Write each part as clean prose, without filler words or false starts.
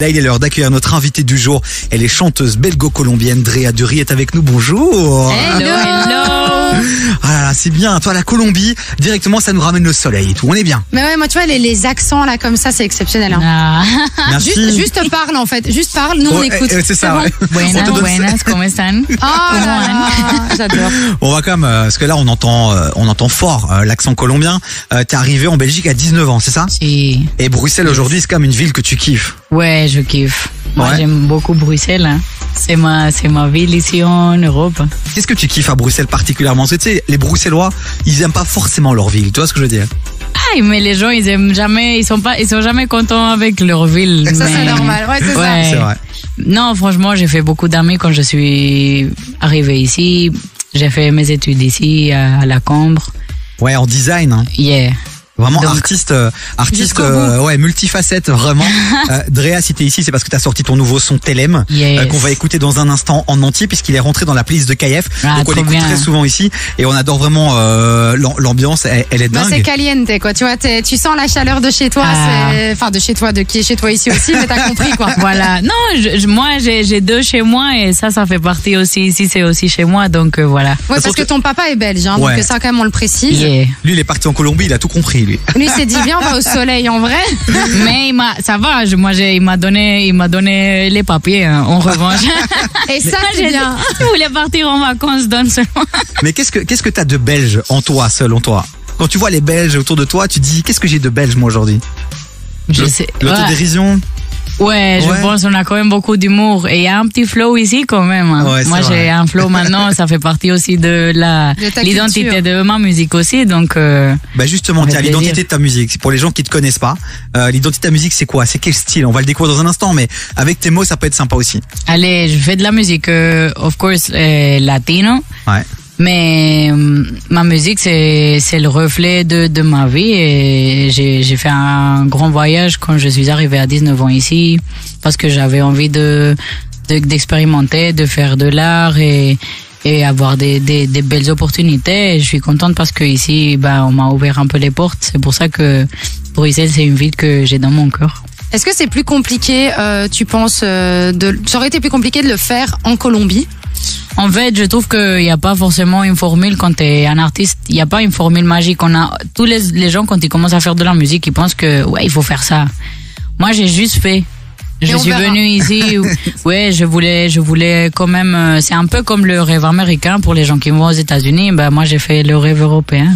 Là, il est l'heure d'accueillir notre invitée du jour. Elle est chanteuse belgo-colombienne. Drea Dury est avec nous. Bonjour. Hello, hello. Ah là là, c'est bien. Toi, la Colombie, directement, ça nous ramène le soleil et tout. On est bien. Mais ouais, moi, tu vois, les accents là comme ça, c'est exceptionnel. Hein. Ah. Merci. Juste parle en fait. Juste parle, nous on écoute. C'est ça. Bon. Ouais. Buenas, ¿cómo están? Ah, là, là, j'adore. On va quand même, parce que là, on entend fort l'accent colombien. T'es arrivé en Belgique à 19 ans, c'est ça? Si. Et Bruxelles aujourd'hui, c'est comme une ville que tu kiffes. Ouais, je kiffe. Moi, Ouais. j'aime beaucoup Bruxelles. Hein. C'est ma ville ici en Europe. Qu'est-ce que tu kiffes à Bruxelles particulièrement? Parce que tu sais, les Bruxellois, ils aiment pas forcément leur ville. Tu vois ce que je veux dire? Ah, mais les gens, ils aiment jamais, ils sont jamais contents avec leur ville. Ça, mais... c'est normal. Ouais, c'est Ouais. C'est vrai. Non, franchement, j'ai fait beaucoup d'amis quand je suis arrivée ici. J'ai fait mes études ici, à la Cambre. Ouais, en design, hein. Yeah. Vraiment Donc, artiste jusqu'au bout. ouais, multifacette, vraiment. Drea, si t'es ici, c'est parce que t'as sorti ton nouveau son Telem, Yes. qu'on va écouter dans un instant en entier, puisqu'il est rentré dans la playlist de KF. Ah, Donc on trop l'écoute bien. très souvent ici, et on adore vraiment l'ambiance, elle est Bah, c'est dingue. caliente, quoi. Tu vois, tu sens la chaleur de chez toi. Ah. Enfin, de chez toi, de qui est chez toi ici aussi, mais t'as compris, quoi. Voilà. Non, moi, j'ai deux chez moi et ça fait partie aussi. Ici, c'est aussi chez moi, donc voilà. Ouais, parce que ton papa est belge, hein, Ouais. donc ça, quand même, on le précise. Yeah. Lui, il est parti en Colombie, il a tout compris, lui. Lui, il s'est dit, viens, on va au soleil, en vrai. Mais ça va, il m'a donné les papiers, hein, en revanche. Et ça, Moi, c'est bien. Je voulais partir en vacances, donne seulement. Mais qu'est-ce que t'as de belge en toi, selon toi? Quand tu vois les Belges autour de toi, tu te dis, qu'est-ce que j'ai de belge, moi, aujourd'hui? Je sais. L'autodérision? Ouais, je Ouais. pense qu'on a quand même beaucoup d'humour. Et il y a un petit flow ici quand même. Hein. Ouais, c'est Moi, vrai. j'ai un flow maintenant, ça fait partie aussi de ta l'identité culture. de ma musique aussi. Donc, Bah justement, Avec tiens, plaisir. l'identité de ta musique. C'est pour les gens qui te connaissent pas. L'identité de ta musique, c'est quoi? C'est quel style? On va le découvrir dans un instant, mais avec tes mots, ça peut être sympa aussi. allez, je fais de la musique, of course, latino. Ouais. Mais ma musique, c'est le reflet de ma vie. Et j'ai fait un grand voyage quand je suis arrivée à 19 ans ici, parce que j'avais envie d'expérimenter, de faire de l'art et avoir des belles opportunités. Et je suis contente parce que ici, on m'a ouvert un peu les portes. C'est pour ça que Bruxelles, c'est une ville que j'ai dans mon cœur. Est-ce que c'est plus compliqué, tu penses, ça aurait été plus compliqué de le faire en Colombie? En fait, je trouve qu'il n'y a pas forcément une formule quand tu es un artiste. Il n'y a pas une formule magique. Tous les gens, quand ils commencent à faire de la musique, ils pensent que, ouais, il faut faire ça. Moi, j'ai juste fait. Je on suis verra. venue ici, ouais, je voulais quand même, c'est un peu comme le rêve américain pour les gens qui vont aux États-Unis. Moi, j'ai fait le rêve européen.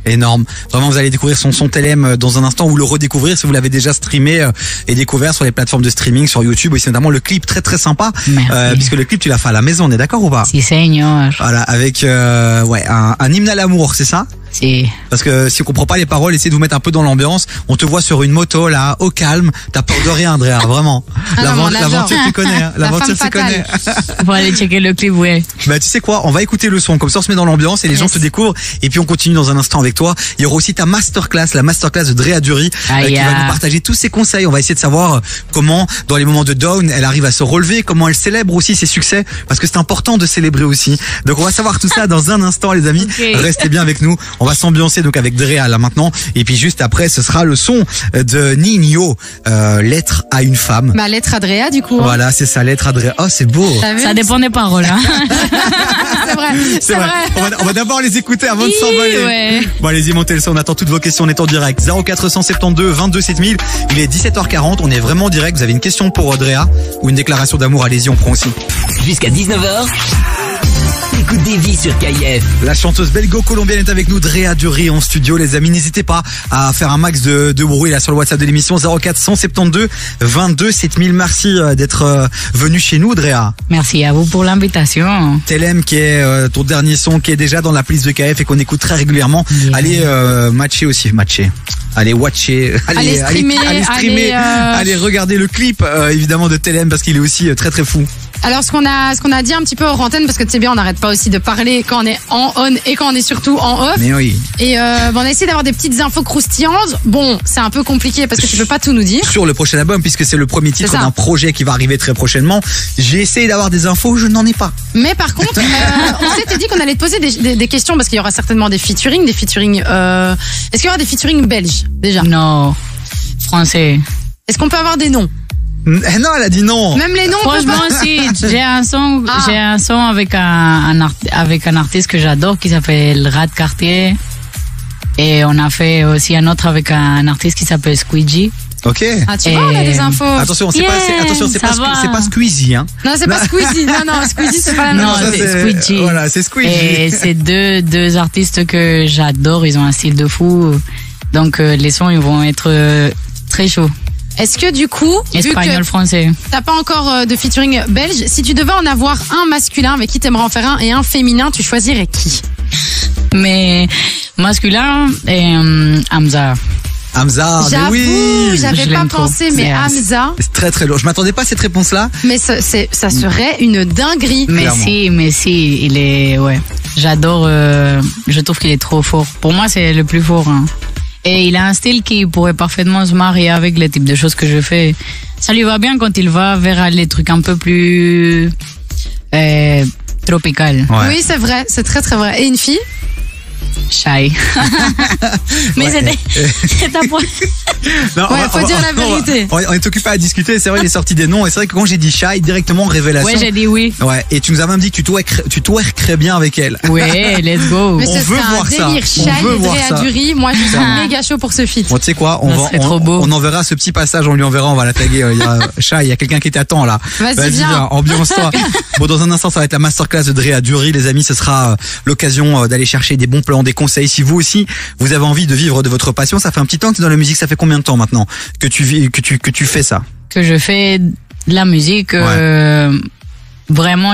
Énorme. Vraiment, vous allez découvrir son Telem dans un instant, ou le redécouvrir si vous l'avez déjà streamé et découvert sur les plateformes de streaming, sur YouTube aussi, notamment le clip très très sympa. Merci. Puisque le clip, tu l'as fait à la maison, on est d'accord ou pas? Si, señor. Voilà, avec ouais, un hymne à l'amour, c'est ça? Si. Parce que si on comprend pas les paroles, essayez de vous mettre un peu dans l'ambiance. On te voit sur une moto là, au calme. T'as peur de rien, Andrea, vraiment. Ah non, mais on adore. L'aventure, tu connais. Hein. La L'aventure, femme tu connais. Faut aller checker le clip, ouais. Bah tu sais quoi, on va écouter le son, comme ça on se met dans l'ambiance et les gens te découvrent. Et puis on continue dans un instant avec toi. Il y aura aussi ta masterclass, la masterclass de Drea Dury, qui va nous partager tous ses conseils. On va essayer de savoir comment, dans les moments de down, elle arrive à se relever, comment elle célèbre aussi ses succès, parce que c'est important de célébrer aussi. Donc on va savoir tout ça dans un instant, les amis. Okay. Restez bien avec nous. On va s'ambiancer donc avec Drea là maintenant. Et puis juste après, ce sera le son de Ninho, Lettre à une femme. Bah, lettre Adrea, du coup. Hein. Voilà, c'est ça, Lettre à Drea. Oh, c'est beau. T'as vu? Ça dépend des paroles, hein. C'est vrai. C'est vrai. On va d'abord les écouter avant de s'envoler. Ouais. Bon, allez-y, montez le son. On attend toutes vos questions. On est en direct. 0472 22 7000. Il est 17h40. On est vraiment en direct. Vous avez une question pour Drea ou une déclaration d'amour? Allez-y, on prend aussi. Jusqu'à 19h, écoute des vies sur KF. La chanteuse belgo-colombienne est avec nous, Drea Dury en studio. Les amis, n'hésitez pas à faire un max de bruit là sur le WhatsApp de l'émission 0472 22 7000. Merci d'être venu chez nous, Drea. Merci à vous pour l'invitation. Telem qui est ton dernier son, qui est déjà dans la playlist de KF et qu'on écoute très régulièrement. Yeah. Allez matcher aussi, allez watcher, Allez streamer, allez regarder le clip évidemment de Telem parce qu'il est aussi très très fou. Alors, ce qu'on a dit un petit peu hors antenne, parce que tu sais bien, on n'arrête pas aussi de parler quand on est en on et quand on est surtout en off. Mais oui. Et on a essayé d'avoir des petites infos croustillantes. Bon, c'est un peu compliqué parce que tu peux pas tout nous dire. Sur le prochain album, puisque c'est le premier titre C'est ça. d'un projet qui va arriver très prochainement, j'ai essayé d'avoir des infos, je n'en ai pas. Mais par contre, on s'était dit qu'on allait te poser des questions parce qu'il y aura certainement des featuring. Est-ce qu'il y aura des featuring belges déjà? Non. Français. Est-ce qu'on peut avoir des noms? Non, elle a dit non. Même les noms. on peut Franchement, pas. si, j'ai un son avec avec un artiste que j'adore qui s'appelle Rad Cartier. Et on a fait aussi un autre avec un artiste qui s'appelle Squeegee. Ok. Ah, tu vois, on a des infos. Attention, c'est pas Squeezie, hein. Non, c'est pas Squeezie. Non, Squeezie, c'est pas la même Non, chose. c'est Squeegee. Voilà, c'est Squeegee. Et c'est deux artistes que j'adore, ils ont un style de fou. Donc les sons, ils vont être très chauds. Est-ce que du coup, vu Espagnol, que français. t'as pas encore de featuring belge, si tu devais en avoir un masculin avec qui t'aimerais en faire un et un féminin, tu choisirais qui? Mais masculin et Hamza. Hamza, mais J'avoue, oui. j'avais Je pas l'aime trop. pensé, mais Yes. Hamza, C'est très très lourd. Je m'attendais pas à cette réponse-là. mais ça serait une dinguerie. Mais Clairement. si, il est, ouais. J'adore, je trouve qu'il est trop fort. Pour moi, c'est le plus fort, hein. Et il a un style qui pourrait parfaitement se marier avec les types de choses que je fais. Ça lui va bien quand il va vers les trucs un peu plus, tropical. Ouais. Oui, c'est vrai, c'est très très vrai. Et une fille? Shy. Mais Ouais. c'est ta point. Non, Ouais, faut dire la vérité. On est occupé à discuter. C'est vrai, il est sorti des noms. Et c'est vrai que quand j'ai dit Shy, directement révélation. Ouais, j'ai dit oui. Ouais. Et tu nous as même dit que tu twerkerais bien avec elle. Ouais, let's go. Mais On ce veut serait un voir ça. délire. On Shy veut et voir Drea ça. Dury. Moi, je suis méga chaud pour ce feat. Bon, tu sais quoi, Ça serait trop beau. on enverra ce petit passage, on lui enverra, on va la taguer. Il y a Shy, il y a quelqu'un qui t'attend là. Vas-y, viens. ambiance-toi. Bon, dans un instant, ça va être la masterclass de Drea Dury, les amis. Ce sera l'occasion d'aller chercher des bons plans, des conseils. Si vous aussi, vous avez envie de vivre de votre passion, ça fait un petit temps que tu es dans la musique. Ça fait combien de temps maintenant que tu fais ça? Que je fais de la musique, vraiment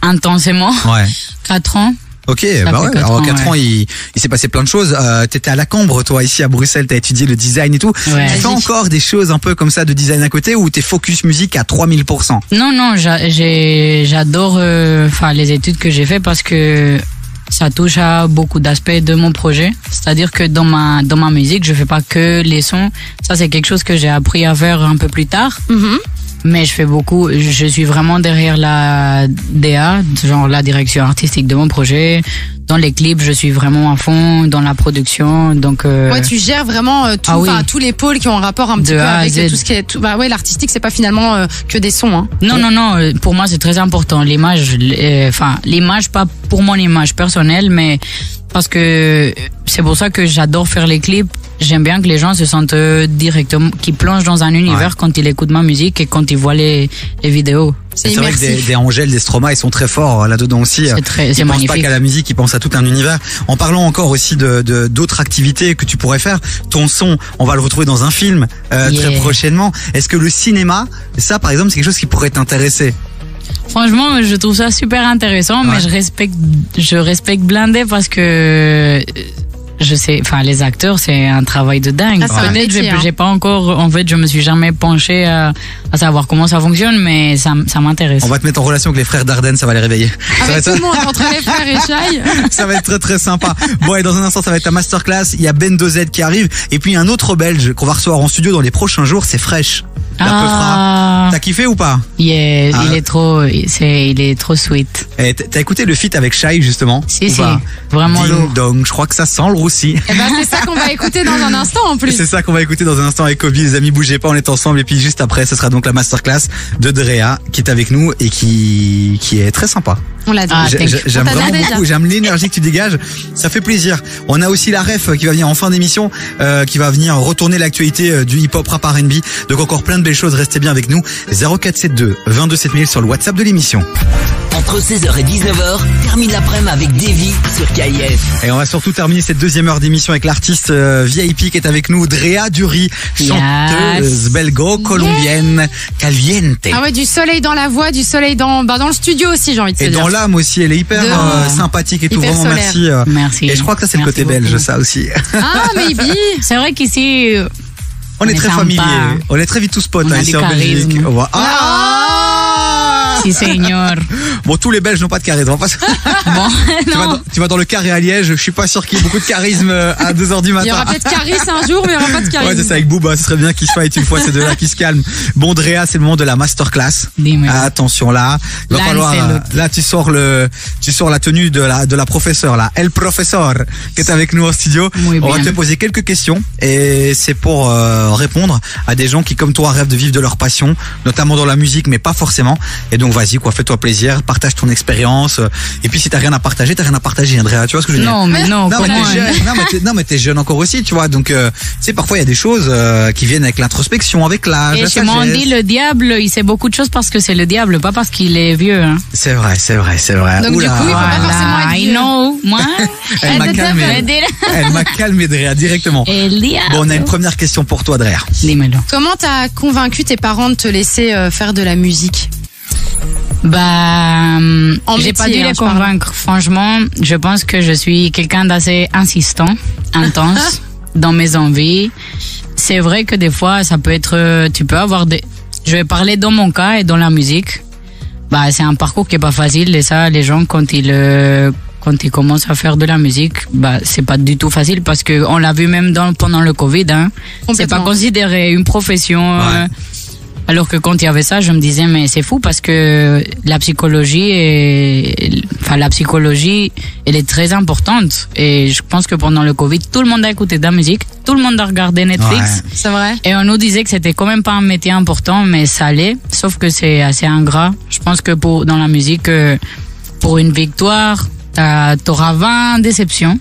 intensément. Ouais. 4 ans. Ok, Ça bah fait ouais. 4 Alors ans, 4 ans, il s'est passé plein de choses. T'étais à la Cambre, toi, ici à Bruxelles. T'as étudié le design et tout. Ouais. Tu fais encore des choses un peu comme ça de design à côté ou t'es focus musique à 3000%? Non, j'adore les études que j'ai fait parce que ça touche à beaucoup d'aspects de mon projet. C'est-à-dire que dans ma musique, je fais pas que les sons. Ça, c'est quelque chose que j'ai appris à faire un peu plus tard. Mhm. Mais je suis vraiment derrière la DA, genre la direction artistique de mon projet. Dans les clips, je suis vraiment à fond, dans la production, donc. Ouais, tu gères vraiment tout, Ah oui. tous les pôles qui ont un rapport un petit De peu A à avec Z. tout ce qui est. Bah ouais, l'artistique, c'est pas finalement que des sons. Hein. Non, pour moi c'est très important. L'image, l'image, pas pour mon image personnelle, mais parce que c'est pour ça que j'adore faire les clips. J'aime bien que les gens se sentent directement, qu'ils plongent dans un univers Ouais. quand ils écoutent ma musique et quand ils voient les vidéos. C'est vrai que immersif. des Angèle, des Stromae, ils sont très forts là-dedans aussi. C'est Ils pensent pas magnifique. qu'à la musique, ils pensent à tout un univers. En parlant encore aussi d'autres activités que tu pourrais faire, ton son, on va le retrouver dans un film très Yeah. prochainement. Est-ce que le cinéma, ça par exemple, c'est quelque chose qui pourrait t'intéresser? Franchement, je trouve ça super intéressant, Ouais. mais je respecte blindé parce que je sais, les acteurs, c'est un travail de dingue. Ah, c'est un Peut-être, métier, hein. j'ai pas encore, en fait, je me suis jamais penché à savoir comment ça fonctionne, mais ça m'intéresse. On va te mettre en relation avec les frères Dardenne, ça va les réveiller. Ça va Avec être- tout le monde, entre les frères et Shai. Ça va être très très sympa. Bon, et dans un instant, ça va être ta masterclass. Il y a Ben Dozet qui arrive. Et puis un autre Belge qu'on va recevoir en studio dans les prochains jours, c'est Fresh. La Peufra. T'as kiffé ou pas? Yeah, Ah. il est trop sweet. Et t'as écouté le feat avec Shai justement? Si, Ou si, pas? vraiment Ding lourd. dong, je crois que ça sent le roussi. Et ben, c'est ça qu'on va écouter dans un instant en plus. C'est ça qu'on va écouter dans un instant avec Kobe. Les amis, bougez pas, on est ensemble. Et puis juste après, ce sera donc la masterclass de Drea qui est avec nous et qui est très sympa. On l'a dit. Ah, thank you. J'aime On t'adore vraiment déjà. beaucoup, j'aime l'énergie que tu dégages, ça fait plaisir. On a aussi la ref qui va venir en fin d'émission, qui va venir retourner l'actualité du hip-hop rap R&B. Donc encore plein de belles choses, restez bien avec nous. 0472 22 7000 sur le WhatsApp de l'émission. Entre 16h et 19h, termine l'après-midi avec Davy sur KIF. Et on va surtout terminer cette deuxième heure d'émission avec l'artiste VIP qui est avec nous, Drea Dury, chanteuse belgo-colombienne, caliente. Ah ouais, du soleil dans la voix, du soleil dans le studio aussi, j'ai envie de te Et dire. dans l'âme aussi, elle est hyper De- sympathique et tout. Hyper Vraiment solaire. merci. Merci. Et je crois que ça c'est le Merci côté belge, beaucoup. ça aussi. Ah, maybe. C'est vrai qu'ici, On est très sympa. familiers. On est très vite tous potes On a ici du en Belgique. charisme. Ah si señor. Bon, Bon, tous les Belges n'ont pas de charisme. Bon, non. Tu vas dans le carré à Liège, je suis pas sûr qu'il y ait beaucoup de charisme à 2h du matin. Il y aura peut-être Caris un jour, mais il n'y aura pas de charisme. Ouais, c'est ça, avec Booba, ce serait bien qu'ils se fight une fois ces deux-là qui se calment. Bon, Drea, c'est le moment de la masterclass. Dis-moi. Attention là, il va falloir, là tu sors la tenue de la professeure là, El Professeur, qui est avec nous au studio. Muy On va bien. te poser quelques questions et c'est pour répondre à des gens qui comme toi rêvent de vivre de leur passion, notamment dans la musique, mais pas forcément. Et donc vas-y quoi, fais-toi plaisir, partage ton expérience. Et puis si t'as rien à partager, Andrea, tu vois ce que je veux dire? Non, mais non, Non, mais comment t'es jeune, non, mais t'es jeune encore aussi, tu vois. Donc, tu sais, parfois il y a des choses qui viennent avec l'introspection, avec l'âge. Et la chez moi, on sagesse. dit le diable, il sait beaucoup de choses parce que c'est le diable, pas parce qu'il est vieux. Hein. C'est vrai. Donc, du coup, il faut pas forcément être I vieux. know, moi. Elle m'a calmé. Elle m'a calmé, Drea, directement. El diable. Bon, on a une première question pour toi, Drea. Dis-moi-le. Comment t'as convaincu tes parents de te laisser faire de la musique? Bah, En j'ai métier, pas dû hein, les je parle. convaincre. Franchement, je pense que je suis quelqu'un d'assez insistant, intense dans mes envies. C'est vrai que des fois, ça peut être, tu peux avoir des, je vais parler dans mon cas et dans la musique. Bah, c'est un parcours qui est pas facile et ça, les gens quand ils commencent à faire de la musique, bah, c'est pas du tout facile parce que on l'a vu même pendant le Covid, hein. C'est pas Complètement. considéré une profession. Ouais. Alors que quand il y avait ça, je me disais mais c'est fou parce que la psychologie elle est très importante et je pense que pendant le Covid, tout le monde a écouté de la musique, tout le monde a regardé Netflix Ouais. C'est vrai? et on nous disait que c'était quand même pas un métier important mais ça l'est, sauf que c'est assez ingrat. Je pense que dans la musique pour une victoire, t'auras 20 déceptions.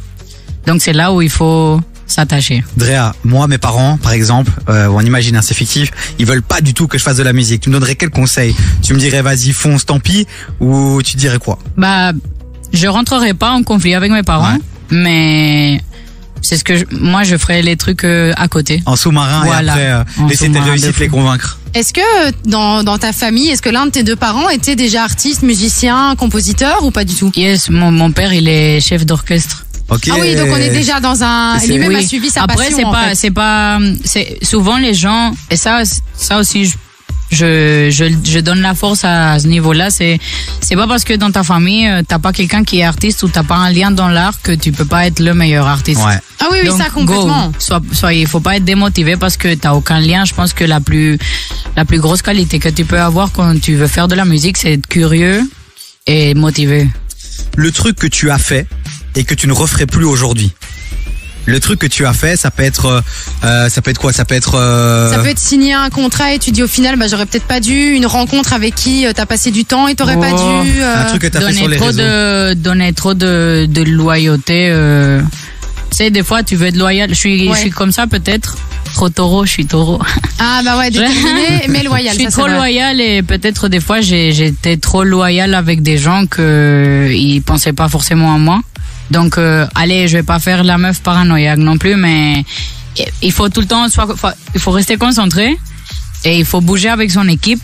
Donc c'est là où il faut s'attacher. Drea, moi, mes parents, par exemple, on imagine, hein, c'est fictif, ils veulent pas du tout que je fasse de la musique. Tu me donnerais quel conseil? Tu me dirais, vas-y, fonce, tant pis, ou tu dirais quoi? Bah, je rentrerai pas en conflit avec mes parents, Ouais. mais c'est ce que moi je ferai les trucs à côté. En sous-marin Voilà. et après, En laisser tes sous-marin de réussites fou. les convaincre. Est-ce que dans ta famille, est-ce que l'un de tes deux parents était déjà artiste, musicien, compositeur ou pas du tout? Yes, mon père il est chef d'orchestre. Ok. Ah oui, donc on est déjà dans un... C'est- Lui-même a Oui. suivi sa Après passion, c'est pas c'est souvent les gens et ça aussi je donne la force à ce niveau-là, c'est pas parce que dans ta famille t'as pas quelqu'un qui est artiste ou t'as pas un lien dans l'art que tu peux pas être le meilleur artiste. Ouais. Ah oui, Donc, ça complètement. il faut pas être démotivé parce que t'as aucun lien. Je pense que la plus grosse qualité que tu peux avoir quand tu veux faire de la musique, c'est être curieux et motivé. Le truc que tu as fait et que tu ne referais plus aujourd'hui. Le truc que tu as fait, ça peut être quoi? Ça peut être Ça peut être signer un contrat et tu dis au final, bah j'aurais peut-être pas dû. Une rencontre avec qui t'as passé du temps et t'aurais pas Oh, dû. un truc que t'as fait sur les réseaux. Donner trop de loyauté. Tu sais, des fois, tu veux être loyal. Je suis comme ça, peut-être. Trop taureau, je suis taureau. Ah bah ouais, déterminé, mais loyal. Je suis ça, trop c'est vrai. loyal et peut-être des fois, j'étais trop loyal avec des gens ils pensaient pas forcément à moi. Donc, allez, je vais pas faire la meuf paranoïaque non plus, mais il faut tout le temps, il faut rester concentré et il faut bouger avec son équipe.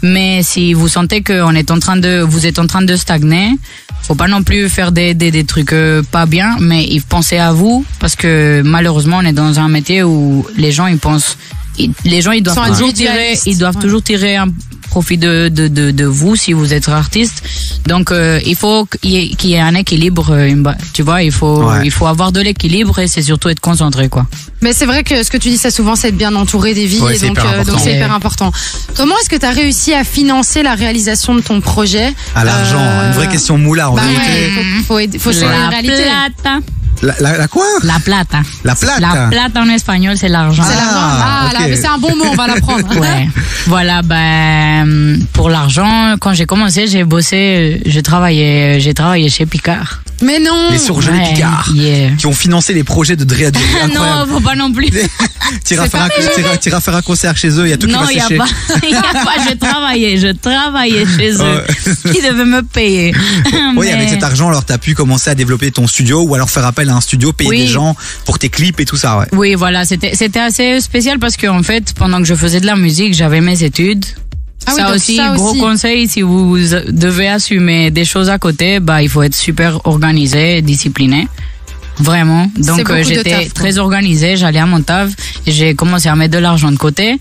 Mais si vous sentez que vous êtes en train de stagner, faut pas non plus faire des trucs pas bien, mais pensez à vous parce que malheureusement on est dans un métier où les gens ils doivent Sont toujours individualistes. toujours tirer un profit de vous si vous êtes artiste. Donc il faut qu'il y ait un équilibre, tu vois, il faut avoir de l'équilibre et c'est surtout être concentré quoi. Mais c'est vrai que ce que tu dis ça souvent, c'est être bien entouré des vies Ouais, et c'est donc hyper important. donc c'est hyper important. Comment est-ce que tu as réussi à financer la réalisation de ton projet? à l'argent. Une vraie question moula en Bah vérité. ouais, faut se la réalité. plata. La quoi? La plata. La plate. La plata en espagnol, c'est l'argent. C'est l'argent. Ah, ok. là, mais c'est un bon mot, on va l'apprendre. Ouais. Voilà, pour l'argent, quand j'ai commencé, j'ai travaillé chez Picard. Mais non. Les surgelés Ouais, Picard. yeah. Qui ont financé les projets de Drea Dury. Non, Incroyable. faut pas non plus. T'iras faire un concert chez eux, il y a tout Non, qui il y va a sécher. pas. Je travaillais chez eux. Ouais. Ils devaient me payer. Oui, Mais- avec cet argent, alors t'as pu commencer à développer ton studio ou alors faire appel à un studio, payer Oui. des gens pour tes clips et tout ça, ouais. Oui, voilà, c'était assez spécial parce que en fait, pendant que je faisais de la musique, j'avais mes études. Ah oui, ça donc aussi, ça gros aussi. conseil, si vous devez assumer des choses à côté, il faut être super organisé et discipliné. Vraiment. C'est Donc beaucoup de j'étais taf, quoi. très organisée, j'allais à mon taf, et j'ai commencé à mettre de l'argent de côté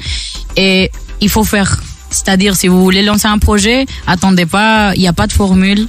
et il faut faire C'est-à-dire, si vous voulez lancer un projet, attendez pas, il n'y a pas de formule,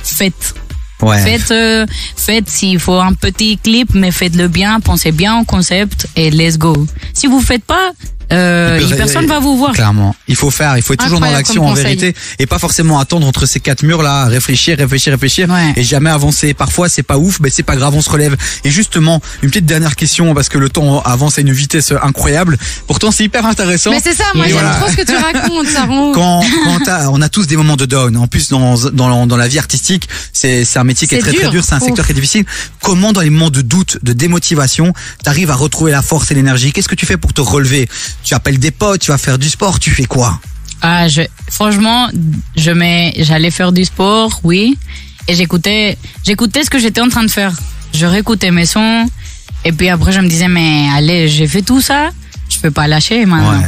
faites. Ouais. Faites s'il faut un petit clip, mais faites-le bien, pensez bien au concept et let's go. Si vous faites pas, personne va vous voir. Clairement. Il faut être toujours dans l'action en vérité et pas forcément attendre entre ces quatre murs là, réfléchir Ouais. et jamais avancer. Parfois c'est pas ouf, mais c'est pas grave, on se relève. Et justement, une petite dernière question parce que le temps avance à une vitesse incroyable. Pourtant c'est hyper intéressant. Mais c'est ça, moi j'aime trop ce que tu racontes, Saro. On a tous des moments de down. En plus dans la vie artistique, c'est un métier qui est très dur. très dur, c'est un secteur qui est difficile. Comment dans les moments de doute, de démotivation, t'arrives à retrouver la force et l'énergie? Qu'est-ce que tu fais pour te relever? Tu appelles des potes, tu vas faire du sport, tu fais quoi? Franchement, j'allais faire du sport, oui, et j'écoutais ce que j'étais en train de faire. Je réécoutais mes sons, et puis après je me disais, mais allez, j'ai fait tout ça, je peux pas lâcher maintenant. Ouais.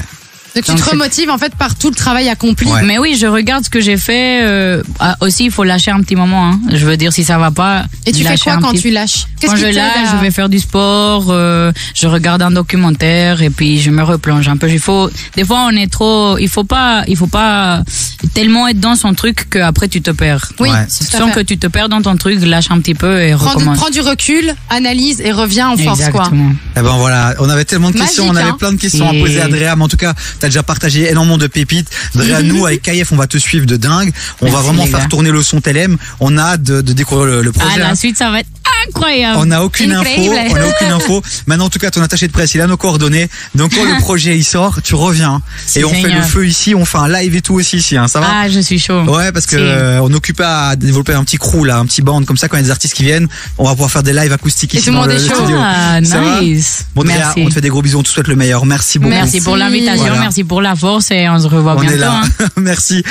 Donc tu te remotives en fait par tout le travail accompli. Ouais. Mais oui, je regarde ce que j'ai fait. Aussi, il faut lâcher un petit moment. Hein. Je veux dire, si ça va pas. Et tu fais quoi quand tu lâches? Quand je lâche, je vais faire du sport. Je regarde un documentaire et puis je me replonge un peu. Des fois, on est trop. Il faut pas tellement être dans son truc qu'après tu te perds. Oui. Ouais. Si tu sens que tu te perds dans ton truc, lâche un petit peu et recommence. Prends du recul, analyse et reviens en force, quoi. Exactement. Eh ben voilà, on avait tellement de questions, Magique, on avait plein de questions à poser à Drea, mais en tout cas, t'as déjà partagé énormément de pépites. Drea, nous, avec KF, on va te suivre de dingue. On va vraiment les faire gars. tourner le son TLM. On a hâte de découvrir le projet. La suite, ça va être incroyable. On n'a aucune info. Maintenant, en tout cas, ton attaché de presse, il a nos coordonnées. Donc, quand le projet, il sort, tu reviens. Et on fait le feu ici, on fait un live et tout aussi ici, hein. Ça va? Ah, je suis chaud. Ouais, parce que on occupait à développer un petit crew là, un petit band comme ça. Quand il y a des artistes qui viennent, on va pouvoir faire des lives acoustiques Et ici tout le dans monde le est chaud. studio. Ah, Ça va? nice. Bon, Drea, Merci. on te fait des gros bisous, on te souhaite le meilleur. Merci beaucoup. Merci pour l'invitation, Voilà. merci pour la force et on se revoit On bientôt. est là. Hein. Merci.